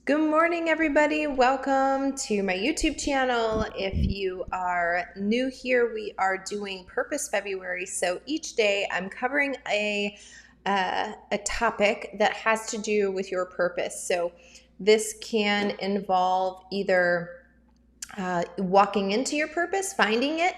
Good morning, everybody. Welcome to my YouTube channel. If you are new here, we are doing Purpose February. So each day I'm covering a topic that has to do with your purpose. So this can involve either walking into your purpose, finding it,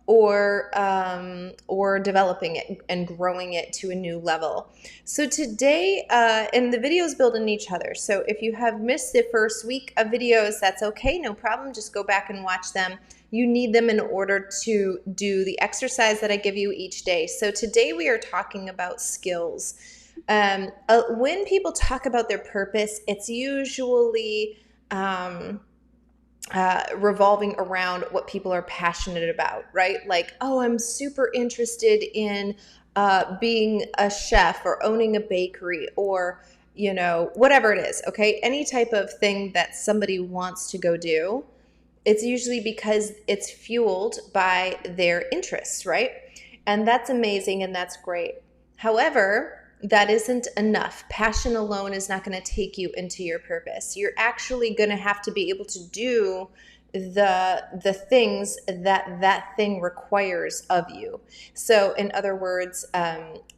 or developing it and growing it to a new level. So today, and the videos build on each other. So if you have missed the first week of videos, that's okay, no problem. Just go back and watch them. You need them in order to do the exercise that I give you each day. So today we are talking about skills. When people talk about their purpose, it's usually revolving around what people are passionate about, right? Like, oh, I'm super interested in being a chef or owning a bakery or, whatever it is, okay? Any type of thing that somebody wants to go do, it's usually because it's fueled by their interests, right? And that's amazing and that's great. However, that isn't enough. Passion alone is not going to take you into your purpose. You're actually going to have to be able to do the things that thing requires of you. So in other words,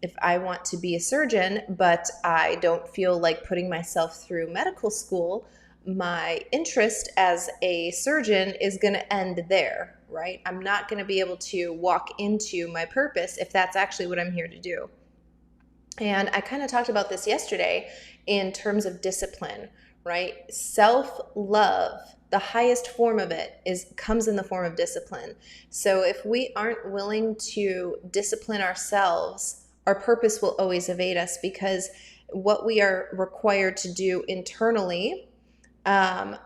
if I want to be a surgeon, but I don't feel like putting myself through medical school, my interest as a surgeon is going to end there, right? I'm not going to be able to walk into my purpose if that's actually what I'm here to do. And I kind of talked about this yesterday in terms of discipline, right? Self-love, the highest form of it comes in the form of discipline. So if we aren't willing to discipline ourselves, our purpose will always evade us because what we are required to do internally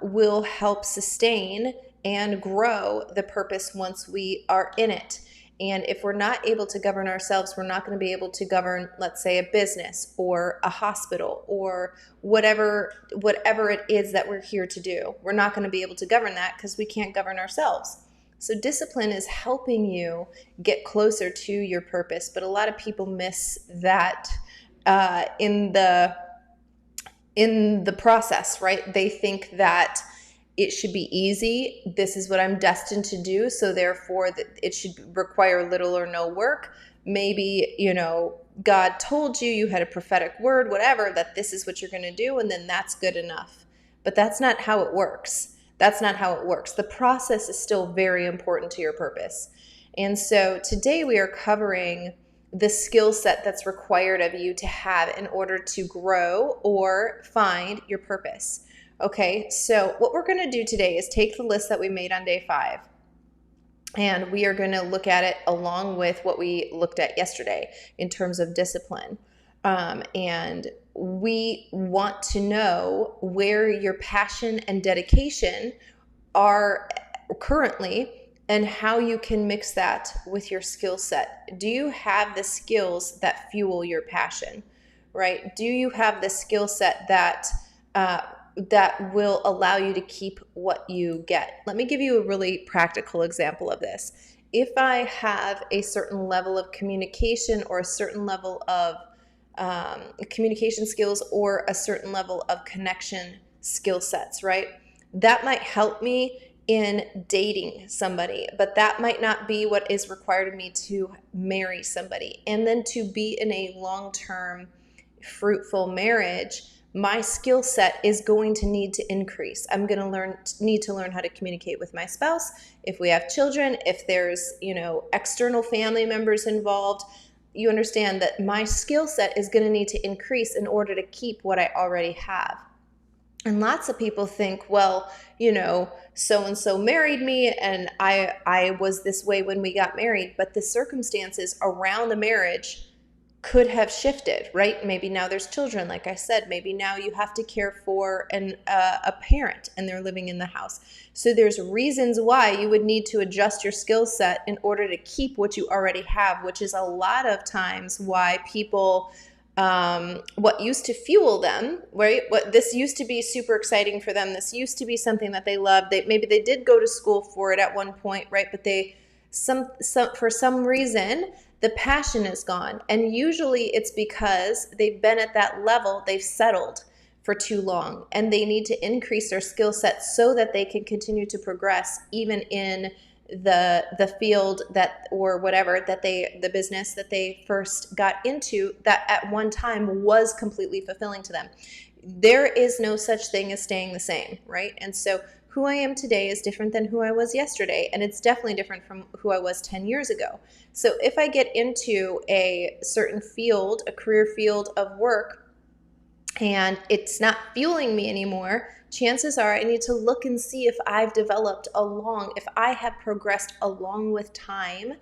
will help sustain and grow the purpose once we are in it. And if we're not able to govern ourselves, we're not going to be able to govern, let's say, a business or a hospital or whatever it is that we're here to do. We're not going to be able to govern that because we can't govern ourselves. So discipline is helping you get closer to your purpose, but a lot of people miss that in the process, right? They think that it should be easy. This is what I'm destined to do. So therefore it should require little or no work. Maybe, God told you, you had a prophetic word, whatever, that this is what you're going to do. And then that's good enough. But that's not how it works. That's not how it works. The process is still very important to your purpose. And so today we are covering the skill set that's required of you to have in order to grow or find your purpose. Okay, so what we're going to do today is take the list that we made on day 5, and we are going to look at it along with what we looked at yesterday in terms of discipline. And we want to know where your passion and dedication are currently and how you can mix that with your skill set. Do you have the skills that fuel your passion, right? Do you have the skill set that will allow you to keep what you get? Let me give you a really practical example of this. If I have a certain level of communication or a certain level of communication skills or a certain level of connection skill sets, right? That might help me in dating somebody, but that might not be what is required of me to marry somebody. And then to be in a long-term, fruitful marriage, my skill set is going to need to increase. I'm going to need to learn how to communicate with my spouse. If we have children, if there's, external family members involved, you understand that my skill set is going to need to increase in order to keep what I already have. And lots of people think, well, so-and-so married me and I was this way when we got married, but the circumstances around the marriage could have shifted, right? Maybe now there's children, like I said. Maybe now you have to care for a parent and they're living in the house. So there's reasons why you would need to adjust your skill set in order to keep what you already have, which is a lot of times why people, what used to fuel them, right? What this used to be super exciting for them. This used to be something that they loved. Maybe they did go to school for it at one point, right? But for some reason, the passion is gone. And usually it's because they've been at that level, they've settled for too long, and they need to increase their skill set so that they can continue to progress even in the field that, or whatever, that the business that they first got into, that at one time was completely fulfilling to them. There is no such thing as staying the same, right? And so who I am today is different than who I was yesterday, and it's definitely different from who I was 10 years ago. So if I get into a certain field, a career field of work, and it's not fueling me anymore, chances are I need to look and see if I've developed if I have progressed along with time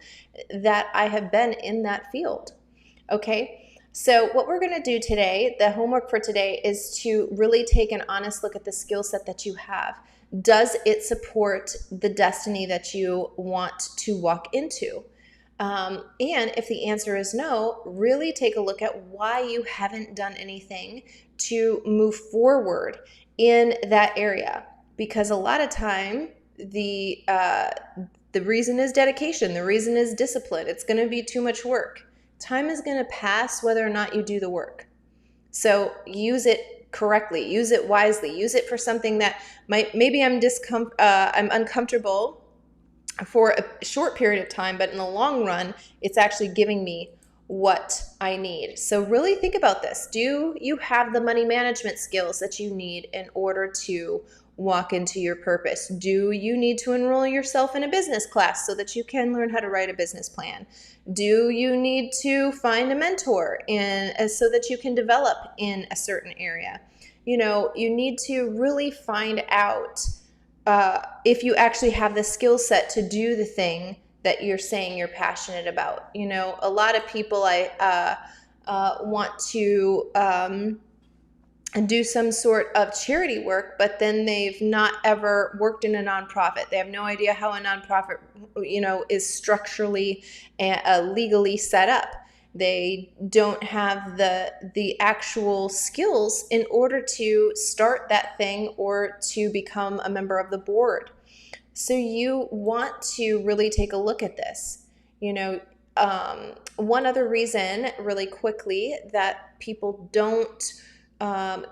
that I have been in that field. Okay? So what we're going to do today, the homework for today, is to really take an honest look at the skill set that you have. Does it support the destiny that you want to walk into? And if the answer is no, really take a look at why you haven't done anything to move forward in that area. Because a lot of time, the reason is dedication. The reason is discipline. It's going to be too much work. Time is going to pass whether or not you do the work. So use it correctly. Use it wisely. Use it for something that maybe I'm uncomfortable for a short period of time, but in the long run, it's actually giving me what I need. So really think about this. Do you have the money management skills that you need in order to walk into your purpose? Do you need to enroll yourself in a business class so that you can learn how to write a business plan? Do you need to find a mentor so that you can develop in a certain area? You need to really find out if you actually have the skill set to do the thing that you're saying you're passionate about. A lot of people want to do some sort of charity work, but then they've not ever worked in a nonprofit. They have no idea how a nonprofit, is structurally and legally set up. They don't have the actual skills in order to start that thing or to become a member of the board. So you want to really take a look at this. One other reason, really quickly, that people don't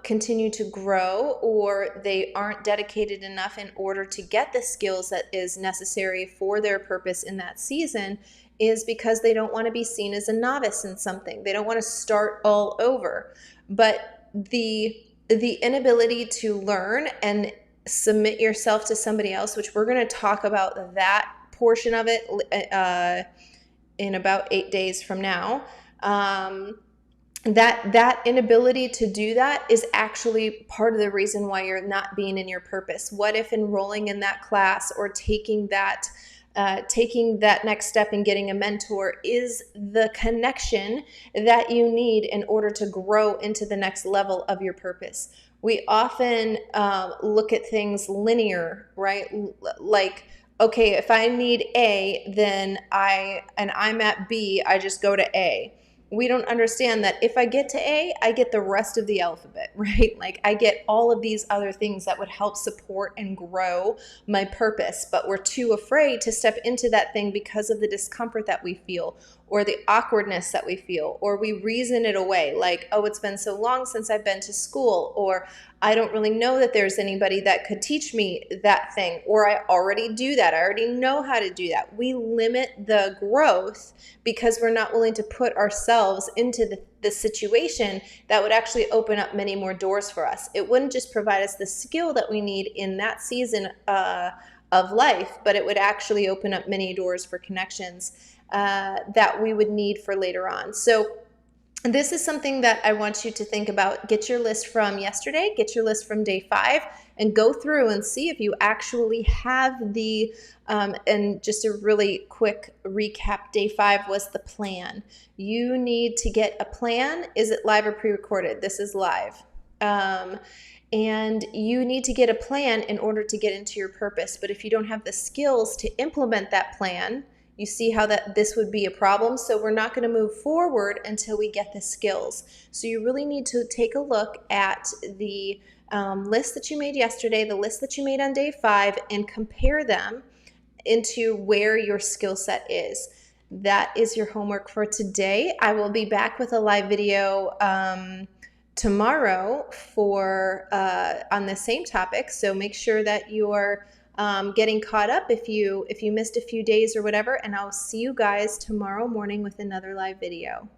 continue to grow, or they aren't dedicated enough in order to get the skills that is necessary for their purpose in that season, is because they don't want to be seen as a novice in something. They don't want to start all over. But the inability to learn and submit yourself to somebody else, which we're going to talk about that portion of it in about 8 days from now, that inability to do that is actually part of the reason why you're not being in your purpose. What if enrolling in that class or taking that next step and getting a mentor is the connection that you need in order to grow into the next level of your purpose? We often look at things linear, right? Like, okay, if I need A, then I'm at B, I just go to A. We don't understand that if I get to A, I get the rest of the alphabet, right? Like I get all of these other things that would help support and grow my purpose, but we're too afraid to step into that thing because of the discomfort that we feel, or the awkwardness that we feel, or we reason it away like, oh, it's been so long since I've been to school, or I don't really know that there's anybody that could teach me that thing, or I already do that. I already know how to do that. We limit the growth because we're not willing to put ourselves into the situation that would actually open up many more doors for us. It wouldn't just provide us the skill that we need in that season of life, but it would actually open up many doors for connections that we would need for later on. So this is something that I want you to think about. Get your list from yesterday, get your list from day 5, and go through and see if you actually have the, and just a really quick recap, day 5 was the plan. You need to get a plan. Is it live or pre-recorded? This is live. And you need to get a plan in order to get into your purpose. But if you don't have the skills to implement that plan, you see how this would be a problem. So we're not going to move forward until we get the skills. So you really need to take a look at the list that you made yesterday, the list that you made on day 5, and compare them into where your skill set is. That is your homework for today. I will be back with a live video tomorrow for on the same topic. So make sure that you're getting caught up if you missed a few days or whatever. And I'll see you guys tomorrow morning with another live video.